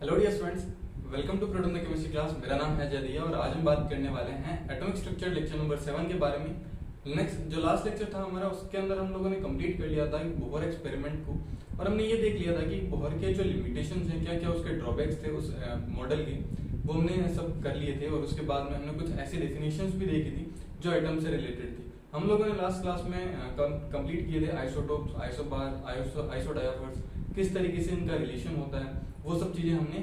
Hello dear students, welcome to product chemistry class. मेरा नाम है जदिया और आज हम बात करने वाले हैं एटॉमिक स्ट्रक्चर लेक्चर नंबर 7 के बारे में। नेक्स्ट जो लास्ट लेक्चर था हमारा, उसके अंदर हम लोगों ने कंप्लीट कर लिया था बोहर एक्सपेरिमेंट को, और हमने ये देख लिया था कि बोहर के जो लिमिटेशंस हैं, क्या क्या उसके ड्रॉबैक्स थे उस मॉडल के, वो हमने सब कर लिए थे। और उसके बाद में हमने कुछ ऐसी डेफिनेशंस भी देखी थी जो एटम से रिलेटेड थी। हम लोगों ने लास्ट क्लास में कंप्लीट किए थे आइसोटोप्स, आइसोबार, आइसोडायाफर्स, किस तरीके से इनका रिलेशन होता है, वो सब चीजें हमने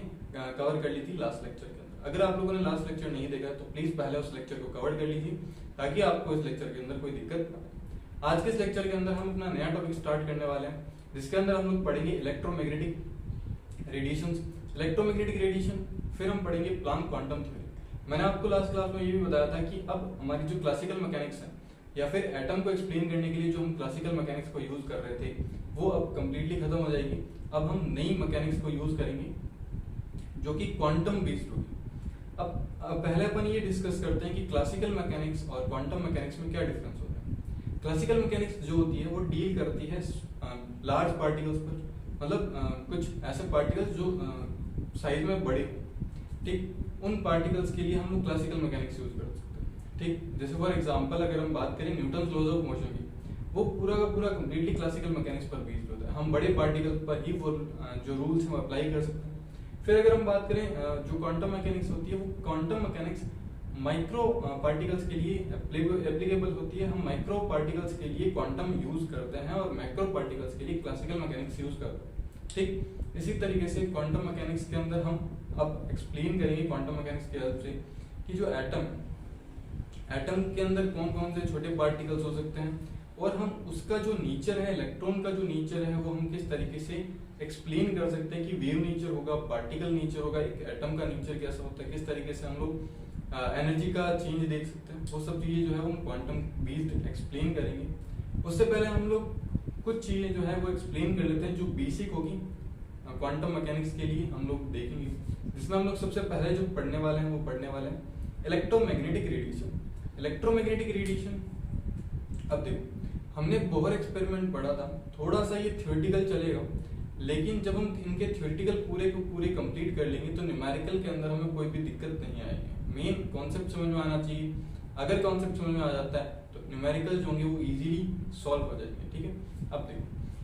कवर कर ली थी लास्ट लेक्चर के अंदर। अगर आप लोगों ने लास्ट लेक्चर नहीं देखा तो प्लीज पहले उस लेक्चर को कवर कर लीजिए ताकि आपको इस लेक्चर के अंदर कोई दिक्कत ना आए। आज के इस लेक्चर के अंदर हम अपना नया टॉपिक स्टार्ट करने वाले हैं, जिसके अंदर हम लोग पढ़ेंगे इलेक्ट्रोमैग्नेटिक रेडिएशंस, इलेक्ट्रोमैग्नेटिक रेडिएशन, फिर हम पढ़ेंगे प्लांक क्वांटम थ्योरी। मैंने आपको लास्ट क्लास में ये भी बताया था कि अब हमारी जो क्लासिकल मैकेनिक्स है या फिर एटम को एक्सप्लेन करने के लिए जो हम क्लासिकल मैकेनिक्स को यूज कर रहे थे वो अब कंप्लीटली खत्म हो जाएगी। अब हम नई मैकेनिक्स को यूज करेंगे जो कि क्वांटम बेस्ड होगी। अब पहले अपन ये डिस्कस करते हैं कि क्लासिकल मैकेनिक्स और क्वांटम मैकेनिक्स में क्या डिफरेंस होता है। क्लासिकल मैकेनिक्स जो होती है वो डील करती है लार्ज पार्टिकल्स पर, मतलब कुछ ऐसे पार्टिकल्स जो साइज में बड़े हो, ठीक। उन पार्टिकल्स के लिए हम लोग क्लासिकल मैकेनिक्स यूज कर सकते हैं, ठीक। जैसे फॉर एग्जांपल अगर हम बात करें न्यूटन्स लॉज ऑफ मोशन की, वो पूरा का पूरा कंप्लीटली क्लासिकल मैकेनिक्स पर बेस्ड होता है। हम बड़े पार्टिकल पर ही वो जो रूल्स हैं वो अप्लाई कर सकते हैं। फिर अगर हम बात करें जो क्वांटम मैकेनिक्स होती है, वो क्वांटम मैकेनिक्स माइक्रो पार्टिकल्स के लिए एप्लीकेबल होती है। हम माइक्रो पार्टिकल्स के लिए क्वांटम यूज करते हैं और मैक्रो पार्टिकल्स के लिए क्लासिकल मैकेनिक्स यूज करते हैं, ठीक। इसी तरीके से क्वांटम मैकेनिक्स के अंदर हम अब एक्सप्लेन करेंगे क्वांटम मैकेनिक्स की हेल्प से कि जो एटम के अंदर कौन कौन से छोटे पार्टिकल्स हो सकते हैं, और हम उसका जो नेचर है, इलेक्ट्रॉन का जो नेचर है, वो हम किस तरीके से एक्सप्लेन कर सकते हैं कि वेव नेचर होगा, पार्टिकल नेचर होगा, एक एटम का नेचर कैसा होता है, किस तरीके से हम लोग एनर्जी का चेंज देख सकते हैं। वो सब चीजें जो है वो हम क्वांटम बेस्ड एक्सप्लेन करेंगे। उससे पहले हम लोग कुछ चीजें जो है वो एक्सप्लेन कर लेते हैं जो बेसिक होगी क्वांटम मैकेनिक्स के लिए हम लोग देखेंगे, जिसमें हम लोग सबसे पहले जो पढ़ने वाले हैं वो पढ़ने वाले हैं इलेक्ट्रोमैग्नेटिक रेडिएशन। इलेक्ट्रोमैग्नेटिक रेडिएशन, अब देखो हमने बोहर एक्सपेरिमेंट पढ़ा था, थोड़ा सा ये थ्योरेटिकल चलेगा, लेकिन जब हम इनके थ्योरेटिकल पूरे को पूरे कंप्लीट कर लेंगे तो न्यूमेरिकल के अंदर हमें कोई भी दिक्कत नहीं आएगी। मेन कॉन्सेप्ट समझ में आना चाहिए। अगर कॉन्सेप्ट समझ में आ जाता है तो न्यूमेरिकल जो होंगे वो इजीली सॉल्व हो जाएंगे, ठीक है। अब देखो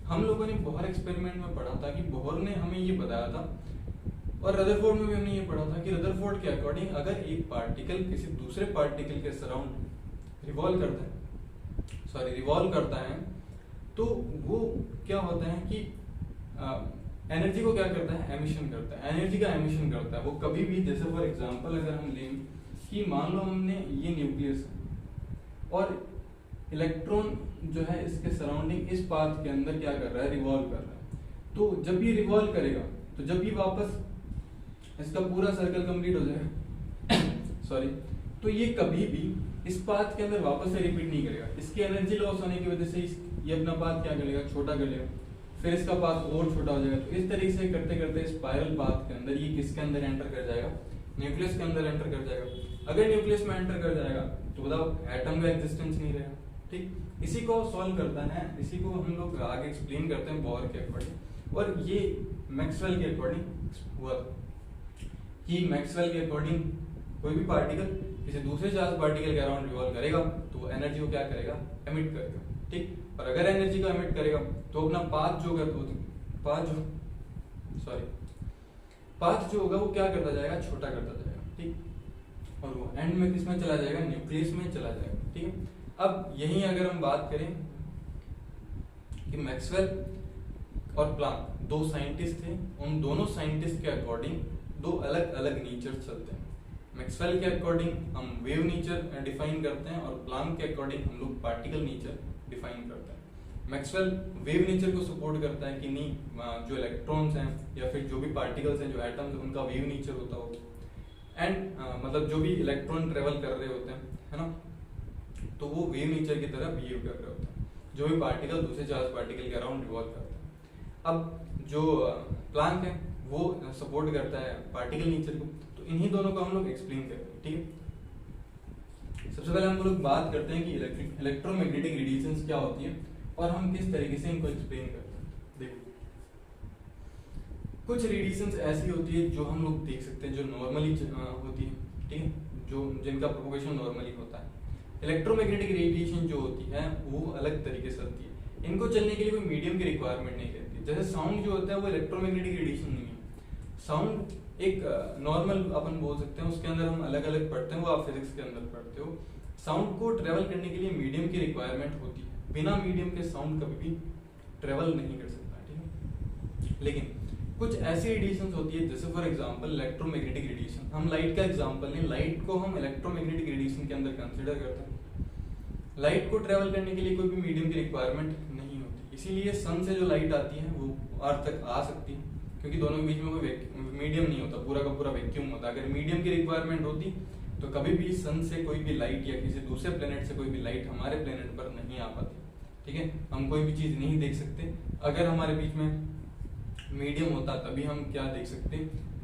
हम लोगों ने बोहर एक्सपेरिमेंट में पढ़ा था कि बोहर ने हमें ये बताया था, और रदरफोर्ड में भी हमने ये पढ़ा था कि रदरफोर्ड के अकॉर्डिंग अगर एक पार्टिकल किसी दूसरे पार्टिकल के सराउंड रिवॉल्व करता है तो वो क्या होता है कि एनर्जी को क्या करता है, एमिशन करता है, एनर्जी का एमिशन करता है। वो कभी भी, जैसे फॉर एग्जांपल अगर हम लें कि मान लो हमने ये न्यूक्लियस और इलेक्ट्रॉन जो है इसके सराउंडिंग इस पाथ के अंदर क्या कर रहा है, रिवॉल्व कर रहा है। तो जब ये रिवॉल्व करेगा तो जब ये वापस इसका पूरा सर्कल कंप्लीट हो जाएगा सॉरी, तो ये कभी भी इस पाथ के अंदर वापस से रिपीट नहीं करेगा। इसकी एनर्जी लॉस होने की वजह से ये अपना पाथ क्या करेगा, छोटा कर लेगा, फिर इसका पाथ और छोटा हो जाएगा। तो इस तरीके से करते करते स्पाइरल पाथ के अंदर ये किसके अंदर एंटर कर जाएगा, न्यूक्लियस के अंदर एंटर कर जाएगा। अगर न्यूक्लियस में एंटर कर जाएगा तो बताओ एटम का एग्जिस्टेंस नहीं रहेगा, ठीक। इसी को सॉल्व करता है, इसी को हम लोग आगे एक्सप्लेन करते हैं बोहर के अकॉर्डिंग। और ये मैक्सवेल के अकॉर्डिंग हुआ कि मैक्सवेल के अकॉर्डिंग कोई भी पार्टिकल किसी दूसरे चार्ज पार्टिकल के अराउंड रिवॉल्व करेगा तो एनर्जी को क्या करेगा, एमिट करेगा, ठीक। और अगर एनर्जी को एमिट करेगा तो अपना पाथ जो होगा वो क्या करता जाएगा, छोटा करता जाएगा, ठीक। और वो एंड में किसमें चला जाएगा, न्यूक्लियस में चला जाएगा, ठीक है। अब यही अगर हम बात करें कि मैक्सवेल और प्लांक दो साइंटिस्ट थे, उन दोनों साइंटिस्ट के अकॉर्डिंग दो अलग अलग नेचर चलते हैं। मैक्सवेल के अकॉर्डिंग हम वेव नेचर डिफाइन करते हैं और प्लांक के अकॉर्डिंग हम लोग पार्टिकल नेचर डिफाइन करते हैं। मैक्सवेल वेव नेचर को सपोर्ट करता है कि नहीं, जो इलेक्ट्रॉन्स हैं या फिर जो भी पार्टिकल्स हैं, जो एटम्स, उनका वेव नेचर होता हो, एंड मतलब जो भी इलेक्ट्रॉन ट्रेवल कर रहे होते हैं, है ना, तो वो वेव नेचर की तरह बिहेव कर रहे होते हैं, जो भी पार्टिकल दूसरे चार्ज पार्टिकल के अराउंड रिवॉल्व करते हैं। अब जो प्लांक है वो सपोर्ट करता है पार्टिकल नेचर को। तो इन्हीं दोनों को हम लोग एक्सप्लेन करते हैं, ठीक है। सबसे पहले हम लोग बात करते हैं कि इलेक्ट्रोमैग्नेटिक रेडिएशंस क्या होती है और हम किस तरीके से इनको एक्सप्लेन करते हैं। देखो कुछ रेडिएशंस ऐसी होती है जो हम लोग देख सकते हैं, जो नॉर्मली होती है, ठीक है, जो जिनका प्रोपोगेशन नॉर्मली होता है। इलेक्ट्रोमैग्नेटिक रेडिएशन जो होती है वो अलग तरीके से होती है, इनको चलने के लिए कोई मीडियम की रिक्वायरमेंट नहीं रहती। जैसे साउंड जो होता है वो इलेक्ट्रोमैग्नेटिक रेडिएशन नहीं है। साउंड एक नॉर्मल अपन बोल सकते हैं, उसके अंदर हम अलग अलग पढ़ते हैं, वो आप फिजिक्स के अंदर पढ़ते हो। साउंड को ट्रेवल करने के लिए मीडियम की रिक्वायरमेंट होती है, बिना मीडियम के साउंड कभी भी ट्रेवल नहीं कर सकता, ठीक है। लेकिन कुछ ऐसी रेडिएशंस होती है, जैसे फॉर एग्जांपल इलेक्ट्रोमैग्नेटिक रेडिएशन। हम लाइट का एग्जांपल लें, लाइट को हम इलेक्ट्रोमैग्नेटिक रेडिएशन के अंदर कंसीडर करते हैं। लाइट को ट्रेवल करने के लिए कोई भी मीडियम की रिक्वायरमेंट नहीं होती, इसीलिए सन से जो लाइट आती है वो अर्थ तक आ सकती है, क्योंकि दोनों के बीच में कोई मीडियम नहीं होता, पूरा का पूरा वैक्यूम होता। अगर मीडियम की रिक्वायरमेंट होती तो कभी भी सन से कोई भी लाइट या किसी दूसरे प्लेनेट से कोई भी लाइट हमारे प्लेनेट पर नहीं आ पाती, ठीक है। हम कोई भी चीज नहीं देख सकते। अगर हमारे बीच में मीडियम होता तभी हम क्या देख सकते,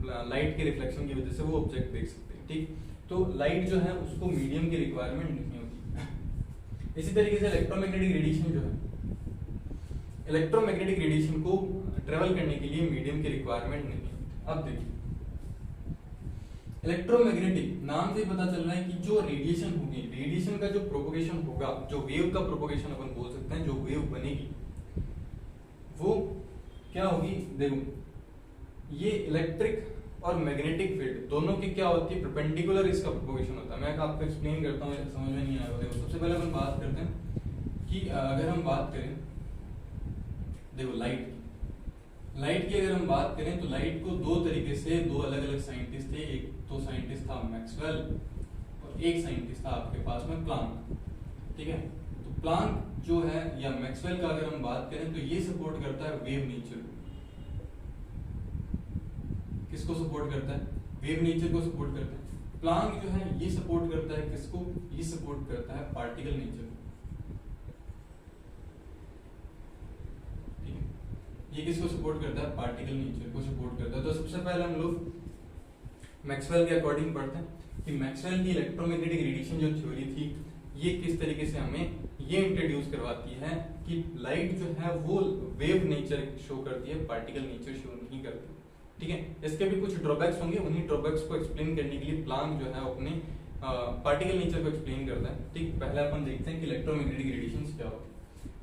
लाइट के रिफ्लेक्शन की वजह से वो ऑब्जेक्ट देख सकते हैं, ठीक। तो लाइट जो है उसको मीडियम की रिक्वायरमेंट नहीं होती। इसी तरीके से इलेक्ट्रोमैग्नेटिक रेडिएशन जो है, इलेक्ट्रोमैग्नेटिक रेडिएशन को ट्रेवल करने के लिए मीडियम की रिक्वायरमेंट नहीं होती। अब देखिए, इलेक्ट्रोमैग्नेटिक नाम से पता चल रहा है कि जो रेडिएशन होगी, रेडिएशन का जो प्रोपोगेशन होगा, जो वेव का प्रोपोगेशन अपन बोल सकते हैं, जो वेव बनेगी वो क्या होगी। देखो, ये इलेक्ट्रिक और मैग्नेटिक फील्ड दोनों की क्या होती है, परपेंडिकुलर इसका प्रोपोगेशन होता है। मैं आपको एक्सप्लेन करता हूँ, समझ में नहीं आएगा। देखो, सबसे पहले अपन बात करते हैं कि अगर हम बात करें, देखो लाइट की अगर हम बात करें तो लाइट को दो तरीके से, दो अलग अलग साइंटिस्ट थे। एक तो साइंटिस्ट था मैक्सवेल और एक साइंटिस्ट था आपके पास में प्लांक, ठीक है। तो प्लांक जो है या मैक्सवेल का अगर हम बात करें तो ये सपोर्ट करता है वेव नेचर। किसको सपोर्ट करता है, वेव नेचर को सपोर्ट करता है। प्लांक जो है ये सपोर्ट करता है किसको, ये सपोर्ट करता है पार्टिकल नेचर। ये किसको सपोर्ट करता है, पार्टिकल नेचर को सपोर्ट करता है। तो सबसे पहले हम लोग मैक्सवेल के अकॉर्डिंग पढ़ते हैं कि मैक्सवेल की इलेक्ट्रोमैग्नेटिक रेडिएशन जो थ्योरी थी ये किस तरीके से हमें ये इंट्रोड्यूस करवाती है कि लाइट जो है वो वेव नेचर शो करती है, पार्टिकल नेचर शो नहीं करती, ठीक है। इसके भी कुछ ड्रॉबैक्स होंगे, उन्हीं ड्रॉबैक्स को एक्सप्लेन करने के लिए प्लांक जो है अपने पार्टिकल नेचर को एक्सप्लेन करता है, ठीक। पहले अपन देखते हैं कि इलेक्ट्रोमैग्नेटिक रेडिएशन क्या होती है।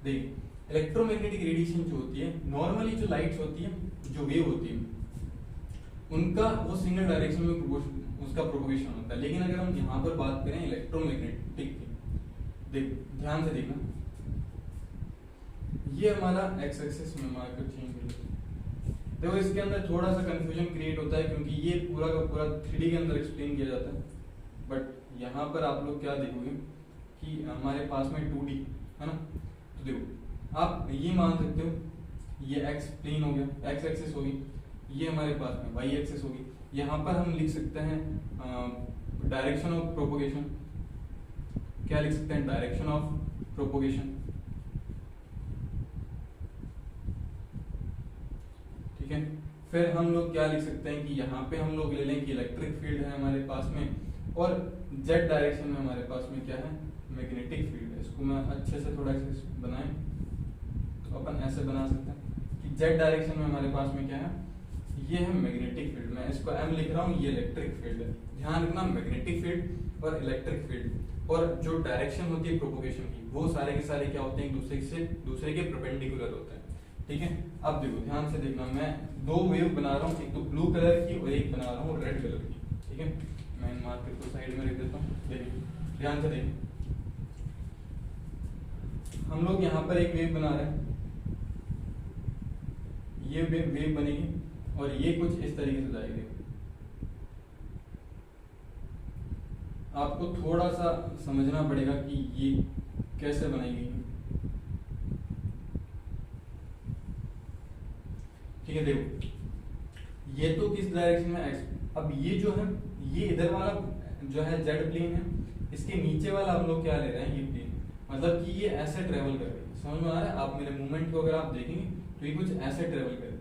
देखिए, इलेक्ट्रोमैग्नेटिक रेडिएशन जो होती है, नॉर्मली जो लाइट्स होती है, जो वेव होती है, उनका वो सिंगल डायरेक्शन में उसका प्रोपोगेशन होता है। लेकिन अगर हम यहाँ पर बात करें इलेक्ट्रोमैग्नेटिक की, ध्यान से देखना, ये हमारा एक्स एक्सिस में मार्कर चेंज कर लेते हैं। देखो, इसके अंदर थोड़ा सा कंफ्यूजन क्रिएट होता है क्योंकि ये पूरा का पूरा 3D के अंदर एक्सप्लेन किया जाता है, बट यहाँ पर आप लोग क्या देखोगे कि हमारे पास में 2D है ना। तो देखो, आप ये मान सकते हो ये एक्स प्लेन हो गया, एक्स एक्सिस होगी, ये हमारे पास में वाई एक्सिस होगी। यहाँ पर हम लिख सकते हैं डायरेक्शन ऑफ प्रोपोगेशन। क्या लिख सकते हैं, डायरेक्शन ऑफ प्रोपोगेशन, ठीक है। फिर हम लोग क्या लिख सकते हैं कि यहाँ पे हम लोग ले लें कि इलेक्ट्रिक फील्ड है हमारे पास में, और जेड डायरेक्शन में हमारे पास में क्या है, मैग्नेटिक फील्ड है। इसको मैं अच्छे से थोड़ा सा बनाएं तो अपन ऐसे बना सकते हैं कि जेड डायरेक्शन में हमारे पास में क्या है, ये है मैग्नेटिक फील्ड। मैं इसको एम लिख रहा हूँ, ये इलेक्ट्रिक फील्ड है। ध्यान रखना, मैग्नेटिक फील्ड और इलेक्ट्रिक फील्ड और जो डायरेक्शन होती है प्रोपोगेशन की, वो सारे के सारे क्या होते हैं, एक दूसरे के परपेंडिकुलर होते हैं, ठीक है। अब देखो, ध्यान से देखना, मैं दो वेव बना रहा हूँ, एक तो ब्लू कलर की और एक बना रहा हूँ रेड कलर की, ठीक है। मैं इन मार्कर को साइड में रख देता हूँ। देखिए, ध्यान से देखिए, हम लोग यहाँ पर एक वेव बना रहे हैं, ये वेव बनेगी और ये कुछ इस तरीके से जाएगी। आपको थोड़ा सा समझना पड़ेगा कि ये कैसे बनाई गई है, ठीक है। देखो, ये तो किस डायरेक्शन में एक्स, अब ये जो है, ये इधर वाला जो है जेड प्लेन है, इसके नीचे वाला हम लोग क्या ले रहे हैं, ये प्लेन, मतलब कि ये ऐसे ट्रेवल कर रही है। समझ में आ रहा है, आप मेरे मूवमेंट को अगर आप देखेंगे तो ये कुछ ऐसे ट्रेवल कर रही है।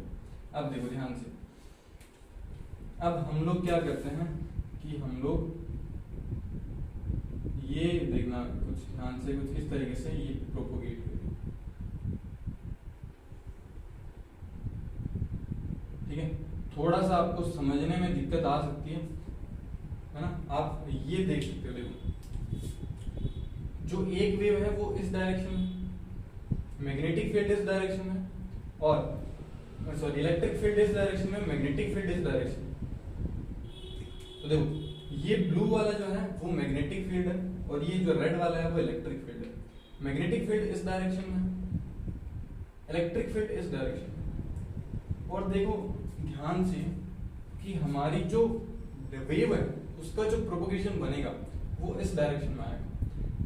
अब देखो ध्यान से, अब हम लोग क्या करते हैं कि हम लोग ये देखना, कुछ ध्यान से, कुछ इस तरीके से ये प्रोपोगेट करें, ठीक है। थोड़ा सा आपको समझने में दिक्कत आ सकती है ना। आप ये देख सकते हो, देखो जो एक वेव है वो इस डायरेक्शन में, मैग्नेटिक फील्ड इस डायरेक्शन में, और सॉरी इलेक्ट्रिक फील्ड इस डायरेक्शन में, मैग्नेटिक फील्ड इस डायरेक्शन में। तो देखो ये ब्लू वाला जो है वो मैग्नेटिक फील्ड है और ये जो रेड वाला है वो इलेक्ट्रिक फील्ड है। मैग्नेटिक फील्ड इस डायरेक्शन में, इलेक्ट्रिक फील्ड इस डायरेक्शन में। और देखो ध्यान से कि हमारी जो वेव है उसका जो प्रोपगेशन बनेगा वो इस डायरेक्शन में आएगा।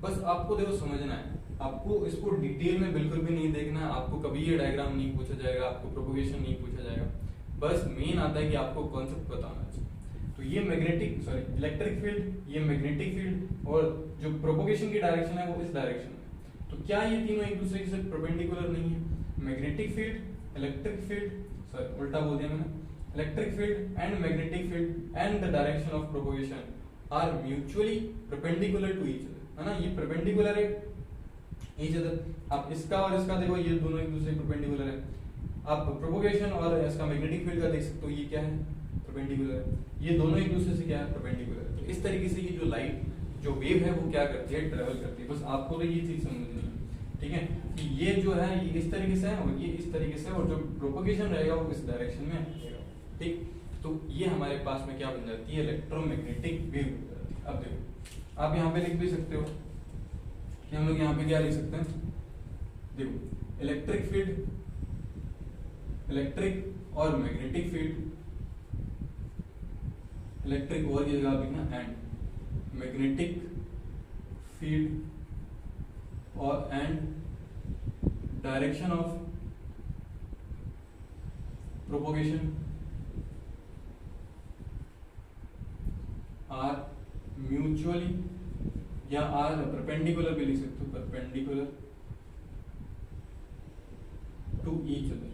बस आपको देखो समझना है, आपको इसको डिटेल में बिल्कुल भी नहीं देखना है, आपको कभी ये डायग्राम नहीं पूछा जाएगा, आपको प्रोपगेशन नहीं पूछा जाएगा, बस मेन आता है कि आपको कॉन्सेप्ट बताना चाहिए। तो ये मैग्नेटिक सॉरी इलेक्ट्रिक फील्ड, ये मैग्नेटिक फील्ड और जो प्रोपगेशन की डायरेक्शन है वो इस डायरेक्शन में। तो क्या ये तीनों एक दूसरे के साथ परपेंडिकुलर नहीं है? Magnetic field, electric field, sorry उल्टा बोल दिया मैंने, electric field and magnetic field and the direction of propagation are mutually perpendicular to each other, है ना। ये परपेंडिकुलर है ईच अदर। आप इसका और इसका देखो, ये दोनों एक दूसरे परपेंडिकुलर है। आप प्रोपगेशन और इसका मैग्नेटिक फील्ड का देख सकते हो, ये क्या है? परपेंडिकुलर है। ये दोनों एक दूसरे से क्या है? परपेंडिकुलर है। तो इस तरीके से ये जो लाइट जो वेव है वो क्या करती है? ट्रेवल करती है। बस आपको तो ये चीज समझनी है, ठीक है, कि ये जो है ये इस तरीके से है और ये इस तरीके से, और जो प्रोपगेशन रहेगा वो इस डायरेक्शन में रहेगा, ठीक। तो ये हमारे पास में क्या बन जाती है? इलेक्ट्रोमैग्नेटिक वेव बन जाती है। अब देखो आप यहाँ पे लिख भी सकते हो कि हम लोग यहाँ पे क्या लिख सकते हैं, देखो इलेक्ट्रिक फील्ड, इलेक्ट्रिक और मैग्नेटिक फील्ड, इलेक्ट्रिक और की जगह लिखना एंड मैग्नेटिक फील्ड और and direction of propagation are mutually, या आर परपेंडिकुलर भी लिख सकते हो, परपेंडिकुलर टू ईच अदर,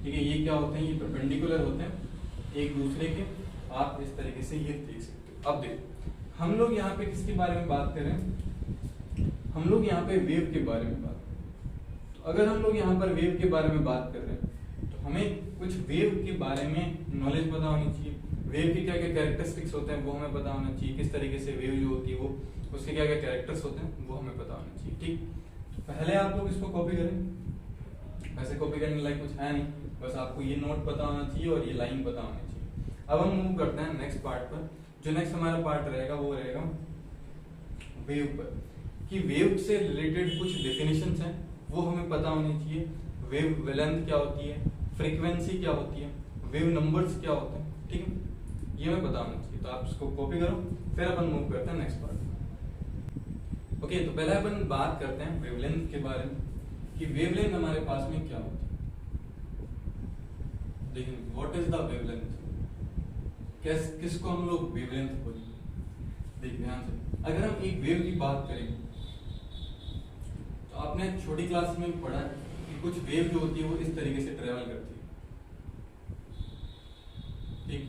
ठीक है। ये क्या होते हैं? ये परपेंडिकुलर होते हैं एक दूसरे के। आप इस तरीके से ये देख सकते हो। अब देखो हम लोग यहाँ पे किसके बारे में बात कर रहे हैं? हम लोग यहाँ पे वेव के बारे में बात कर रहे हैं। तो अगर हम लोग यहाँ पर वेव के बारे में बात कर रहे हैं तो हमें कुछ वेव के बारे में नॉलेज पता होनी चाहिए। वेव के क्या क्या कैरेक्टरिस्टिक्स होते हैं वो हमें पता होना चाहिए। किस तरीके से वेव जो होती है वो, उसके क्या क्या कैरेक्टर्स होते हैं वो हमें पता होना चाहिए, ठीक। तो पहले आप लोग इसको कॉपी करें। वैसे कॉपी करने लायक कुछ है नहीं, बस आपको ये नोट पता होना चाहिए और ये लाइन पता होनी चाहिए। अब हम मूव करते हैं नेक्स्ट पार्ट पर। जो नेक्स्ट हमारा पार्ट रहेगा वो रहेगा वेव पर, कि वेव से रिलेटेड कुछ डेफिनेशंस हैं वो हमें पता होनी चाहिए। वेव लेंथ क्या होती है, फ्रीक्वेंसी क्या होती है, वेव नंबर्स क्या होते हैं, ठीक है, ये हमें पता होना चाहिए। तो आप इसको कॉपी करो, फिर अपन मूव करते हैं नेक्स्ट पार्ट। ओके, तो पहले अपन बात करते हैं वेवलेंथ के बारे में, कि वेवलेंथ हमारे पास में क्या होती है। देखिए व्हाट इज द वेवलेंथ, किसको हम लोग वेवलेंथ बोलेंगे। देखिए ध्यान से, अगर हम एक वेव की बात करें तो आपने छोटी क्लास में पढ़ा कि कुछ वेव जो होती है वो इस तरीके से ट्रेवल करती है, ठीक।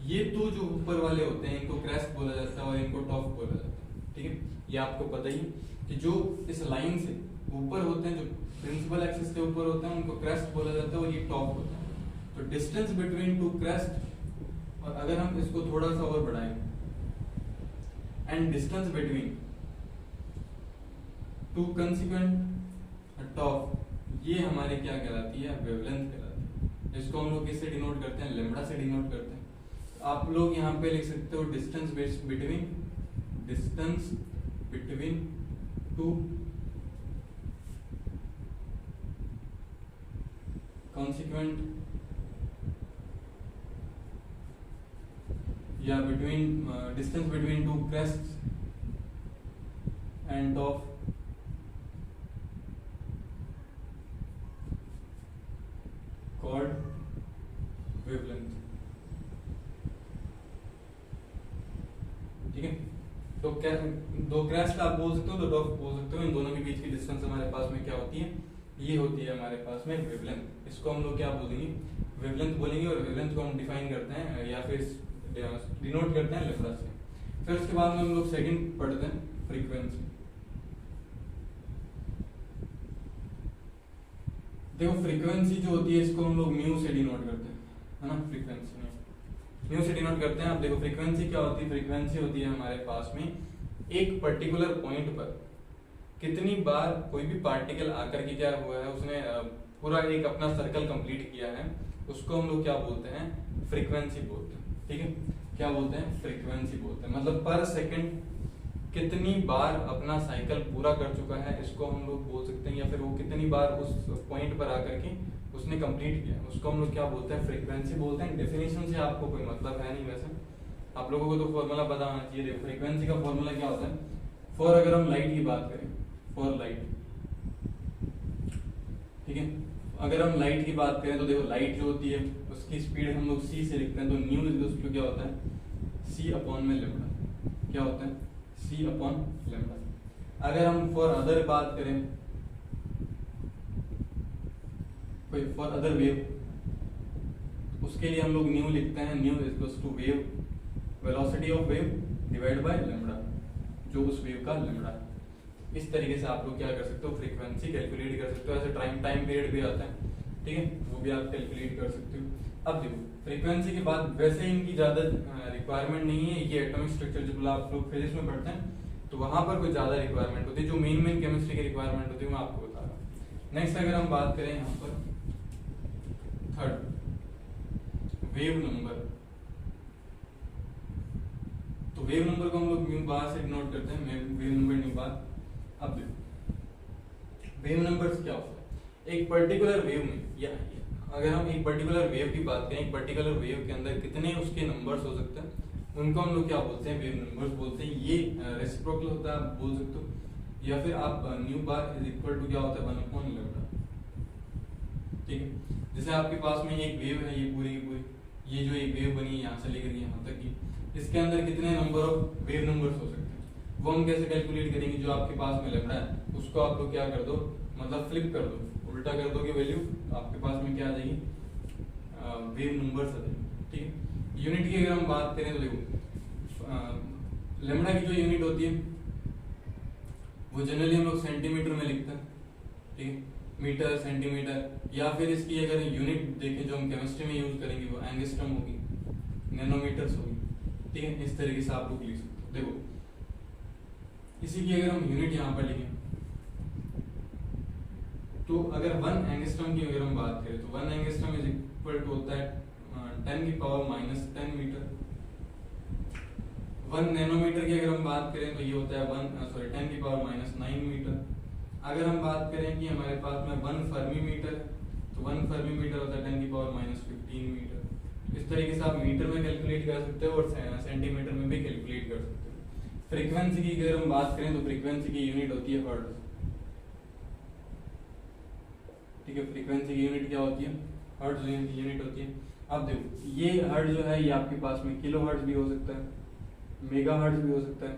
ये तो जो ऊपर वाले होते हैं इनको क्रेस्ट बोला जाता है और इनको टॉप बोला जाता है, ठीक है। ये आपको पता ही कि जो इस लाइन से ऊपर होते हैं, जो प्रिंसिपल एक्सिस के ऊपर होते हैं, उनको क्रेस्ट बोला जाता है और ये टॉप होता है। तो डिस्टेंस बिटवीन टू क्रेस्ट, और अगर हम इसको थोड़ा सा और बढ़ाएं, and distance between to consequent top, ये हमारे क्या कहलाती है? वेवलेंथ कहलाती है। इसको हम लोग किससे डिनोट करते हैं? लैम्बडा से डिनोट करते हैं। आप लोग यहाँ पे लिख सकते हो डिस्टेंस बिटवीन टू consequent, या between distance between two crests and top called wavelength, ठीक है। तो क्या दो क्रेस्ट आप बोल सकते हो, दो टॉप बोल सकते हो, इन दोनों के बीच की डिस्टेंस हमारे पास में क्या होती है? ये होती है हमारे पास में वेवलेंथ। इसको हम लोग क्या बोलेंगे? वेवलेंथ बोलेंगे। और वेवलेंथ को हम डिफाइन करते हैं या फिर डिनोट करते हैं लैम्बडा से। फिर उसके बाद में हम लोग सेकंड पढ़ते हैं फ्रीक्वेंसी। देखो फ्रीक्वेंसी जो होती है इसको हम लोग म्यू से डिनोट करते हैं, है ना, फ्रीक्वेंसी म्यू से डिनोट करते हैं। अब देखो फ्रीक्वेंसी क्या होती है, फ्रीक्वेंसी होती है हमारे पास में एक पर्टिकुलर पॉइंट पर कितनी बार कोई भी पार्टिकल आकर के क्या हुआ है, उसने पूरा एक अपना सर्कल कंप्लीट किया है, उसको हम लोग क्या बोलते हैं, फ्रीक्वेंसी बोलते हैं। ठीक है, क्या बोलते हैं, फ्रीक्वेंसी बोलते हैं। मतलब पर सेकंड कितनी बार अपना साइकिल पूरा कर चुका है, इसको हम लोग बोल सकते हैं। या फिर वो कितनी बार उस पॉइंट पर आकर के उसने कंप्लीट किया, उसको हम लोग क्या बोलते हैं, फ्रीक्वेंसी बोलते हैं। डेफिनेशन से आपको कोई मतलब है नहीं, वैसे आप लोगों को तो फॉर्मूला पता होना चाहिए। देखो फ्रीक्वेंसी का फॉर्मूला क्या होता है, फॉर अगर हम लाइट की बात करें, फॉर लाइट, ठीक है, अगर हम लाइट की बात करें तो देखो लाइट जो होती है उसकी स्पीड हम लोग c से लिखते हैं, तो न्यू इक्वल्स टू क्या होता है, c अपॉन में लैम्डा, क्या होता है, c अपॉन लैम्डा। अगर हम फॉर अदर बात करें, कोई फॉर अदर वेव, उसके लिए हम लोग न्यू लिखते हैं, nu equals to wave velocity of wave divide by lambda, जो उस वेव का लैम्डा है। इस तरीके से आप लोग क्या कर सकते हो, फ्रीक्वेंसी कैलकुलेट कर सकते हो। ऐसे टाइम पीरियड भी आता है, ठीक है, वो भी आप कैलकुलेट कर सकते हो। अब देखो फ्रीक्वेंसी के बाद वैसे इनकी ज्यादा रिक्वायरमेंट नहीं है, ये एटॉमिक स्ट्रक्चर जब आप लोग फिजिक्स में पढ़ते हैं तो वहां पर कुछ ज्यादा रिक्वायरमेंट होती है। जो मेन केमिस्ट्री की रिक्वायरमेंट होती है मैं आपको बता रहा हूँ। नेक्स्ट अगर हम बात करें यहाँ पर थर्ड वेव नंबर, तो वेव नंबर को हम लोग म्यू बार से डिनोट करते हैं, वेव नंबर म्यू बार। अब देखो वेव नंबर्स क्या होता है, एक पर्टिकुलर वेव में, या अगर हम एक पर्टिकुलर वेव की बात करें, एक पर्टिकुलर वेव के अंदर कितने उसके नंबर्स हो सकते हैं, उनको हम लोग क्या बोलते हैं, वेव नंबर्स बोलते हैं। ये रेसिप्रोकल होता है, आप बोल सकते हो, या फिर आप nu bar is equal to क्या होता है, 1 अपॉन लैम्डा। ठीक है, जैसे आपके पास में एक वेव है, ये पूरी की पूरी, ये जो एक वेव बनी है यहाँ से लेकर यहाँ तक की, इसके अंदर कितने नंबर ऑफ वेव नंबर्स हो सकते हैं, वो हम कैसे कैलकुलेट करेंगे। जो आपके पास में लैम्डा है उसको आप लोग क्या कर दो, मतलब फ्लिप कर दो, उल्टा कर दोगे वैल्यू, आपके पास में क्या आ जाएगी, वेव नंबर्स आ जाएगी। ठीक है, यूनिट की अगर हम बात करें तो देखो लैम्डा की जो यूनिट होती है वो जनरली हम लोग सेंटीमीटर में लिखते हैं, ठीक है, मीटर, सेंटीमीटर, या फिर इसकी अगर यूनिट देखें जो हम केमिस्ट्री में यूज करेंगे वो एंगस्ट्रम होगी, नैनोमीटर्स होगी। ठीक है, इस तरीके से आप लोग लिख सकते हो। देखो इसी की अगर हम यूनिट यहाँ पर लिखें तो अगर 1 एंगस्ट्रम की अगर हम बात करें तो 1 एंगस्ट्रम इज इक्वल टू होता है 10 की पावर -10 मीटर। 1 नैनोमीटर की अगर हम बात करें तो ये होता है 10 की पावर -9 मीटर। अगर हम बात करें कि हमारे पास में 1 फर्मी मीटर, तो 1 फर्मी मीटर होता है 10 की पावर -15 मीटर। इस तरीके से आप मीटर में कैलकुलेट कर सकते हो और सेंटीमीटर में भी कैलकुलेट कर सकते हो। फ्रीक्वेंसी की अगर हम बात करें तो फ्रीक्वेंसी की यूनिट होती है हर्ट्ज। ठीक है, फ्रीक्वेंसी की यूनिट क्या होती है, हर्ट्ज यूनिट होती है। अब देखो ये हर्ट्ज जो है ये आपके पास में किलो हर्ट्ज भी हो सकता है, मेगा हर्ट्ज भी हो सकता है।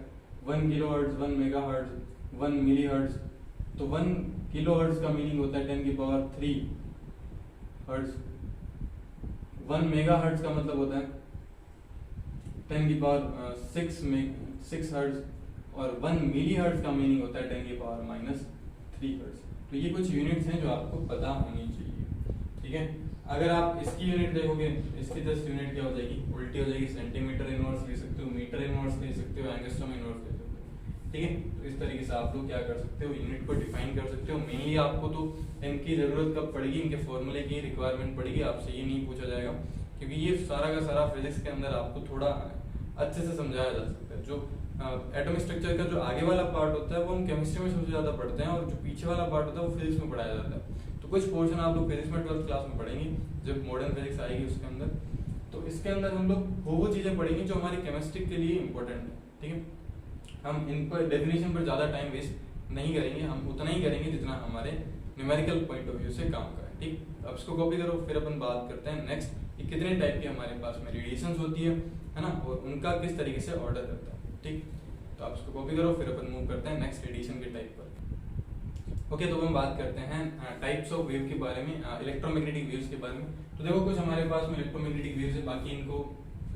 1 kilo hertz, 1 mega hertz, 1 milli hertz. तो 1 किलो हर्ट्ज का मीनिंग होता है 10 की पावर 3 हर्ट्ज। 1 मेगा हर्ट्ज का मतलब होता है 10 की पावर 6 हर्ट्ज, और 1 मिली हर्ट्ज का मीनिंग होता है 10 की पावर -3 हर्ट्ज। तो ये कुछ यूनिट्स हैं जो आपको पता होनी चाहिए। ठीक है, अगर आप इसकी यूनिट देखोगे, इसकी 10 यूनिट क्या हो जाएगी, उल्टी हो जाएगी, सेंटीमीटर इनवर्स ले सकते हो, मीटर इनवर्स ले सकते हो, एंगस्ट्रम इनवर्स ले सकते हो। ठीक है, तो इस तरीके से आप लोग क्या कर सकते हो, यूनिट को डिफाइन कर सकते हो। मेनली आपको तो इनकी जरूरत कब पड़ेगी, इनके फॉर्मूले की रिक्वायरमेंट पड़ेगी, आपसे ये नहीं पूछा जाएगा, क्योंकि ये सारा का सारा फिजिक्स के अंदर आपको थोड़ा अच्छे से समझाया जा सकता है। जो एटॉमिक स्ट्रक्चर का जो आगे वाला पार्ट होता है वो हम केमिस्ट्री में सबसे ज्यादा पढ़ते हैं, और जो पीछे वाला पार्ट होता है वो फिजिक्स में पढ़ाया जाता है। तो कुछ पोर्शन आप लोग फिजिक्स में 12th क्लास में पढ़ेंगे, जब मॉडर्न फिजिक्स आएगी उसके अंदर, तो इसके अंदर हम लोग वो चीजें पढ़ेंगे जो हमारी केमिस्ट्री के लिए इंपॉर्टेंट है। ठीक है, हम इन पर डेफिनेशन पर ज्यादा टाइम वेस्ट नहीं करेंगे, हम उतना ही करेंगे जितना हमारे न्यूमेरिकल पॉइंट ऑफ व्यू से काम करें। ठीक, अब इसको कॉपी करो, फिर अपन बात करते हैं नेक्स्ट कि कितने टाइप की हमारे पास में रेडिएशंस होती है ना, और उनका किस तरीके से ऑर्डर करता है। ठीक, तो आप इसको कॉपी करो, फिर अपन मूव करते हैं नेक्स्ट रेडिएशन के टाइप पर। ओके, तो हम बात करते हैं टाइप्स ऑफ वेव के बारे में, इलेक्ट्रोमैग्नेटिक वेव्स के बारे में। तो देखो कुछ हमारे पास में इलेक्ट्रोमैग्नेटिक वेव्स है, बाकी इनको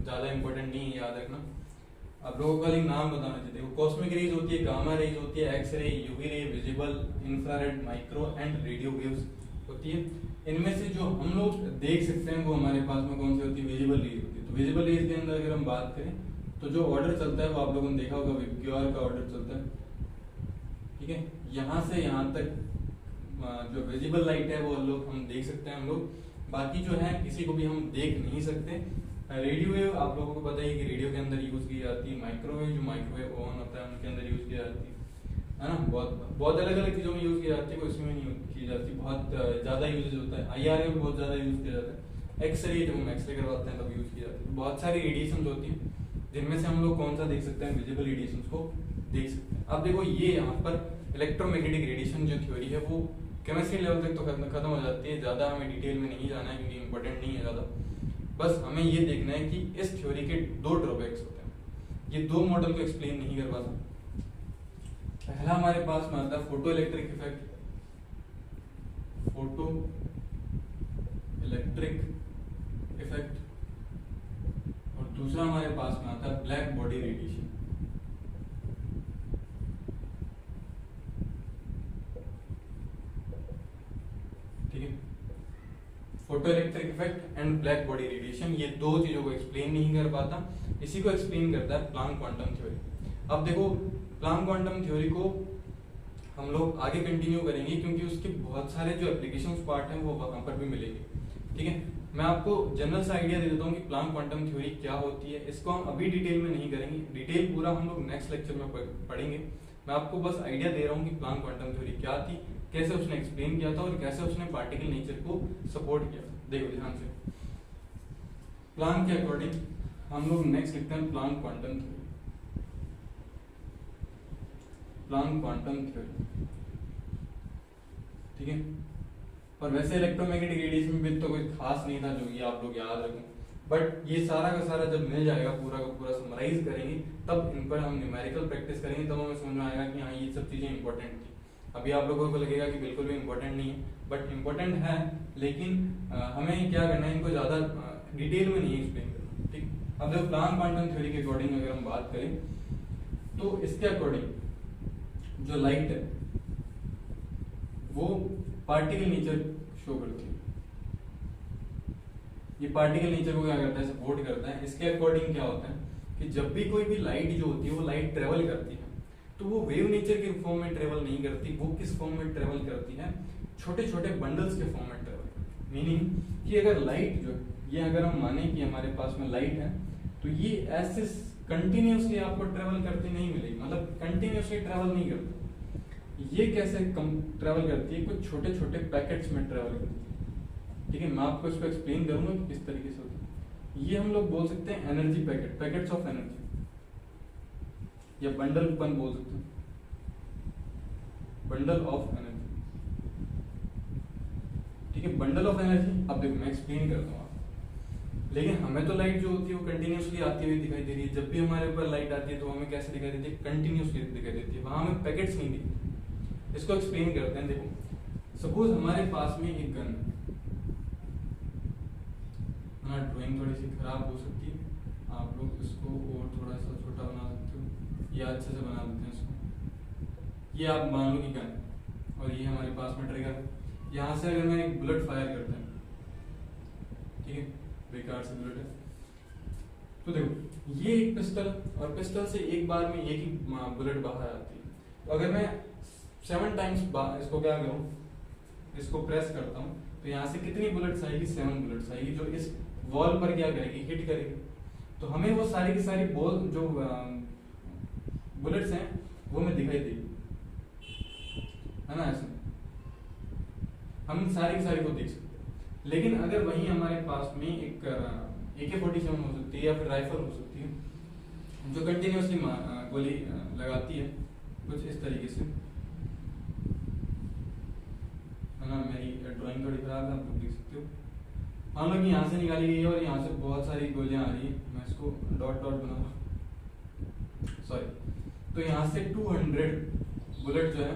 ज्यादा इंपॉर्टेंट नहीं है, याद रखना। आप लोगों का नाम बताना चाहिए। देखो कॉस्मिक रेज होती है, गामा रेज होती है, X ray, UV ray, visible, infrared, micro and radio waves. होती है। इनमें से जो हम लोग देख सकते हैं वो हमारे पास में कौन सी होती है, विजिबल रेज होती है। तो विजिबल रेज के अंदर अगर हम बात करें तो जो ऑर्डर चलता है वो आप लोगों ने देखा होगा, क्यूआर का ऑर्डर चलता है, ठीक है। यहाँ से यहाँ तक जो विजिबल लाइट है वो लोग हम देख सकते हैं हम लोग, बाकी जो है किसी को भी हम देख नहीं सकते। रेडियो वेव आप लोगों को पता है कि रेडियो के अंदर यूज की जाती है। माइक्रोवेव, जो माइक्रोवेव ओवन होता है उनके अंदर यूज की जाती है ना। बहुत अलग अलग चीजों में यूज की जाती है, कोई इसमें नहीं की जाती। बहुत ज्यादा यूजेज होता है। आईआरए में बहुत ज्यादा यूज किया जाता है। एक्सरे, जब हम एक्सरे करवाते हैं तब यूज की जाती है। बहुत सारी रेडिएशन होती है जिनमें से हम लोग कौन सा देख सकते हैं, विजिबल रेडिएशन को देख सकते हैं। अब देखो ये यहाँ पर इलेक्ट्रोमैग्नेटिक रेडिएशन जो थ्योरी है वो केमिस्ट्री लेवल तक तो खत्म हो जाती है, ज्यादा हमें डिटेल में नहीं जाना है क्योंकि इंपॉर्टेंट नहीं है ज्यादा। बस हमें ये देखना है कि इस थ्योरी के दो ड्रॉबैक्स होते हैं, ये दो मॉडल को एक्सप्लेन नहीं कर पाता। पहला हमारे पास में आता है photo electric effect, photo electric effect, और दूसरा हमारे पास में आता है ब्लैक बॉडी रेडिएशन। ठीक है, photo electric effect and black body radiation, ये दो चीजों को एक्सप्लेन नहीं कर पाता। इसी को एक्सप्लेन करता है प्लांक क्वांटम थ्योरी। अब देखो प्लांक क्वांटम थ्योरी को हम लोग आगे कंटिन्यू करेंगे क्योंकि उसके बहुत सारे जो एप्लीकेशंस पार्ट हैं वो वहां पर भी मिलेंगे। ठीक है, मैं आपको जनरल सा आइडिया दे देता हूँ कि प्लांक क्वांटम थ्योरी क्या होती है। इसको हम अभी डिटेल में नहीं करेंगे, डिटेल पूरा हम लोग नेक्स्ट लेक्चर में पढ़ेंगे। मैं आपको बस आइडिया दे रहा हूँ कि प्लांक क्वांटम थ्योरी क्या थी, कैसे उसने एक्सप्लेन किया था और कैसे उसने पार्टिकल नेचर को सपोर्ट किया था। देखो ध्यान से, प्लांक के अकॉर्डिंग हम लोग नेक्स्ट लिखते हैं Planck quantum theory. Planck quantum theory, ठीक है। और वैसे इलेक्ट्रोमैग्नेटिक रेडिएशन भी तो कोई खास नहीं था जो ये आप लोग याद रखें, बट ये सारा का सारा जब मिल जाएगा, पूरा का पूरा समराइज करेंगे, तब इन पर हम न्यूमेरिकल प्रैक्टिस करेंगे, तब हमें समझ में आएगा कि हाँ ये सब चीजें इंपॉर्टेंट थी। अभी आप लोगों को लगेगा कि बिल्कुल भी इंपॉर्टेंट नहीं है, बट इंपॉर्टेंट है, लेकिन हमें क्या करना है, इनको ज्यादा डिटेल में नहीं एक्सप्लेन करना। ठीक, अब जब प्लांक क्वांटम थ्योरी के अकॉर्डिंग अगर हम बात करें तो इसके अकॉर्डिंग जो लाइट है वो पार्टिकल नेचर शो करती है। ये पार्टिकल नेचर को क्या करता है, सपोर्ट करता है। इसके अकॉर्डिंग क्या होता है कि जब भी कोई भी लाइट जो होती है वो लाइट ट्रेवल करती है तो वो वेव नेचर के फॉर्म में ट्रेवल नहीं करती, वो किस फॉर्म में ट्रेवल करती है, छोटे छोटे बंडल्स के फॉर्म में ट्रेवल करती है। मीनिंग कि अगर लाइट जो ये अगर हम माने कि हमारे पास में लाइट है तो ये ऐसे कंटिन्यूसली आपको ट्रेवल करती नहीं मिलेगी, मतलब कंटिन्यूसली ट्रेवल नहीं करती। ये कैसे ट्रेवल करती है, कुछ छोटे छोटे पैकेट्स में ट्रेवल करती है। ठीक है, मैं आपको इसको एक्सप्लेन करूंगा कि किस तरीके से होता है। ये हम लोग बोल सकते हैं energy packet, packets of energy, या बंडल अपन बोल सकते हैं, बंडल ऑफ एनर्जी। ठीक है, बंडल ऑफ एनर्जी। अब देखो मैं एक्सप्लेन करता हूँ आपको, लेकिन हमें तो लाइट जो होती है वो कंटिन्यूसली आती हुई दिखाई दे रही है। जब भी हमारे ऊपर लाइट आती है तो हमें कैसे दिखाई देती है, कंटिन्यूसली दिखाई देती है, वहां हमें पैकेट्स नहीं दिखती। इसको एक्सप्लेन करते हैं। देखो सपोज हमारे पास में एक गन है, ड्राइंग थोड़ी सी खराब हो सकती है, आप लोग इसको और थोड़ा सा छोटा बना सकते हो या अच्छे से बना देते हैं इसको। ये आप मान लो कि गन, और ये हमारे पास में ट्रिगर है। यहाँ से अगर मैं एक बुलेट फायर करता हूँ, ठीक है, बेकार से बुलेट है, तो देखो ये एक पिस्टल, और पिस्टल से एक बार में एक ही बुलेट बाहर आती है। तो अगर मैं 7 टाइम्स इसको क्या करूं, इसको प्रेस करता हूं, तो यहाँ से कितनी बुलेट्स आएगी, 7 बुलेट्स आएगी, जो इस वॉल पर क्या करेगी, हिट करेगी। तो हमें वो सारी की सारी बॉल जो बुलेट्स हैं वो हमें दिखाई देगी, है ना। ऐसे हम सारी की सारी को देख सकते हैं। लेकिन अगर वहीं हमारे पास में एक AK-47 हो सकती है या फिर राइफल हो सकती है जो कंटिन्यूसली गोली लगाती है कुछ इस तरीके से, है ना। मेरी ड्राइंग थोड़ी खराब है, आप लोग देख सकते हो। मान लो कि यहाँ से निकाली गई है और यहाँ से बहुत सारी गोलियां आ रही है, मैं इसको डॉट डॉट बना रहा हूँ, सॉरी। तो यहाँ से 200 बुलेट जो है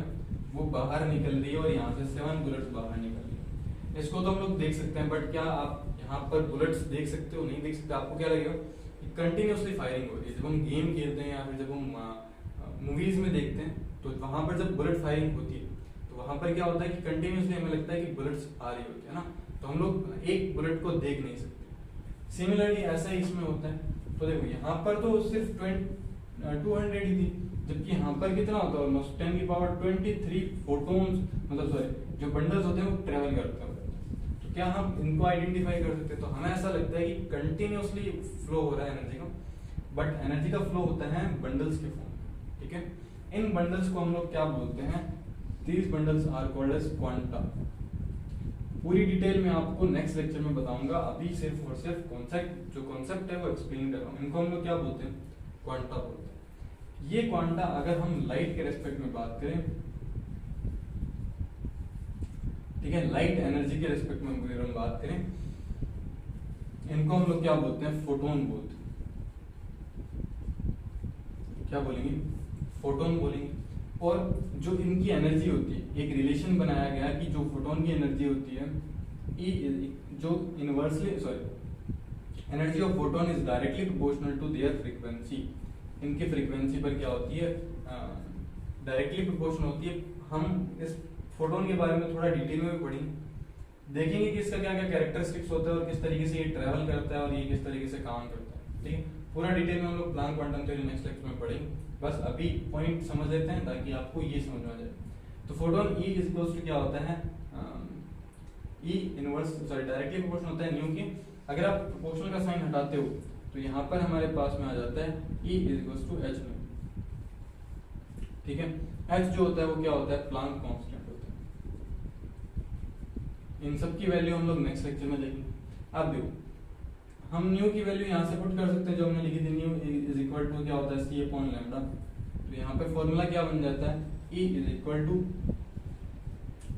वो बाहर निकल रही है और यहाँ से 7 बुलेट्स बाहर निकल रही है। इसको तो हम लोग देख सकते हैं, बट क्या आप यहाँ पर बुलेट्स देख सकते हो, नहीं देख सकते। आपको क्या लगेगा कि कंटिन्यूसली फायरिंग हो रही है। जब हम गेम खेलते हैं या फिर जब हम मूवीज में देखते हैं तो वहां पर जब बुलेट फायरिंग होती है तो वहां पर क्या होता है कि कंटिन्यूसली हमें लगता है कि बुलेट्स आ रही होती है ना, तो हम लोग एक बुलेट को देख नहीं सकते। सिमिलरली ऐसा ही इसमें होता है। तो देखो यहाँ पर तो सिर्फ 200 ही थी, जबकि यहाँ पर कितना होता है, ऑलमोस्ट 10 की पावर 23 फोटोन्स, मतलब सॉरी जो बंडल्स होते हैं वो ट्रेवल करते हैं। तो क्या हम इनको आइडेंटिफाई कर सकते हैं? तो हमें ऐसा लगता है कि कंटिन्यूसली फ्लो हो रहा है एनर्जी का, बट एनर्जी का फ्लो होता है बंडल्स के फॉर्म में, ठीक है। इन बंडल्स को हम लोग क्या बोलते हैं? These bundles are called as quanta. पूरी डिटेल में आपको नेक्स्ट लेक्चर में बताऊंगा, अभी सिर्फ और सिर्फ कॉन्सेप्ट है वो एक्सप्लेन कर रहा हूँ। इनको हम लोग क्या बोलते हैं? क्वांटा बोलते हैं। ये क्वांटा अगर हम लाइट के रेस्पेक्ट में बात करें, ठीक है, लाइट एनर्जी के रेस्पेक्ट में अगर हम बात करें, इनको हम लोग क्या बोलते हैं? फोटोन बोलते हैं। क्या बोलेंगे? फोटोन बोलेंगे। और जो इनकी एनर्जी होती है, एक रिलेशन बनाया गया कि जो फोटोन की एनर्जी होती है, जो inversely energy of photon is directly proportional to their frequency. इनकी फ्रीक्वेंसी पर क्या होती है? डायरेक्टली प्रोपोर्शनल होती है। हम इस फोटोन के बारे में थोड़ा डिटेल में भी पढ़ेंगे, देखेंगे कि इसका क्या क्या कैरेक्टरिस्टिक्स होता है और किस तरीके से ये ट्रैवल करता है और ये किस तरीके से काम करता है, ठीक है। पूरा डिटेल में हम लोग Planck quantum theory next lecture में पढ़ेंगे। बस अभी पॉइंट समझ लेते हैं ताकि आपको ये समझ में आ जाए। तो photon E is equals to क्या होता है? E इनवर्स डायरेक्टली प्रोपोर्शनल होता है न्यू के। अगर आप प्रोपोर्शनल का साइन हटाते हो तो यहाँ पर हमारे पास में आ जाता है E is equals to H nu, ठीक है। H जो होता है वो क्या होता है? प्लांक कांस्टेंट होता है। इन सब की वैल्यू हम लोग नेक्स्ट लेक्चर में देखेंगे। अब देखो, हम न्यू की वैल्यू यहाँ से पुट कर सकते हैं, जो हमने लिखी थी, न्यू इज इक्वल टू क्या होता है? C upon lambda. तो यहाँ पे फॉर्मूला क्या बन जाता है? E is equal to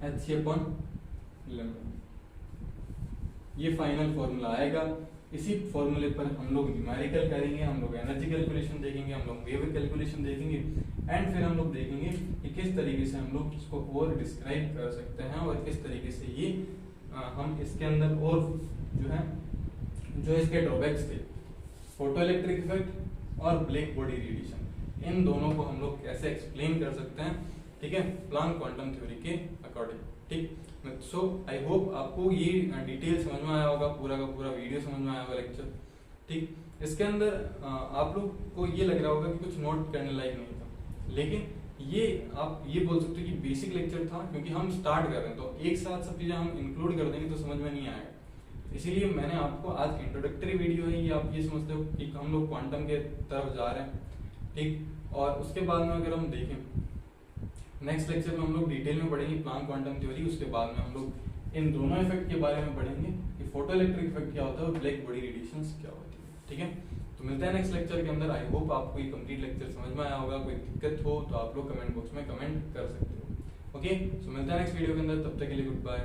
H upon lambda. ये फाइनल फॉर्मूला आएगा। इसी फॉर्मूले पर हम लोग न्यूमेरिकल करेंगे, हम लोग एनर्जी कैलकुलेशन देखेंगे, हम लोग वेव कैलकुलेशन देखेंगे, एंड फिर हम लोग देखेंगे कि किस तरीके से हम लोग इसको और डिस्क्राइब कर सकते हैं और किस तरीके से ये हम इसके अंदर और जो है जो इसके ड्रॉबैक्स थे, फोटो इलेक्ट्रिक इफेक्ट और ब्लैक बॉडी रेडिएशन, इन दोनों को हम लोग कैसे एक्सप्लेन कर सकते हैं, ठीक है, प्लांक क्वांटम थ्योरी के अकॉर्डिंग, ठीक। सो आई होप आपको ये डिटेल समझ में आया होगा, पूरा का पूरा वीडियो समझ में आया होगा लेक्चर, ठीक। इसके अंदर आप लोग को ये लग रहा होगा कि कुछ नोट करने लायक नहीं था, लेकिन ये आप ये बोल सकते हो कि बेसिक लेक्चर था, क्योंकि हम स्टार्ट कर रहे हैं तो एक साथ सब चीजें हम इंक्लूड कर देंगे तो समझ में नहीं आएगा। इसीलिए मैंने आपको आज इंट्रोडक्टरी वीडियो है, ये आप ये समझते हो कि हम लोग क्वांटम के तरफ जा रहे हैं, ठीक। और उसके बाद में अगर हम देखें नेक्स्ट लेक्चर में हम लोग डिटेल में पढ़ेंगे प्लांक क्वांटम थ्योरी। उसके बाद में हम लोग इन दोनों इफेक्ट के बारे में पढ़ेंगे कि फोटो इलेक्ट्रिक इफेक्ट क्या होता है और ब्लैक बॉडी रेडिएशंस क्या होती है, ठीक है। तो मिलते हैं नेक्स्ट लेक्चर के अंदर। आई होप आपको ये कंप्लीट लेक्चर समझ में आया होगा। कोई दिक्कत हो तो आप लोग कमेंट बॉक्स में कमेंट कर सकते हो, ओके। सो मिलते हैं नेक्स्ट वीडियो के अंदर, तब तक के लिए गुड बाय।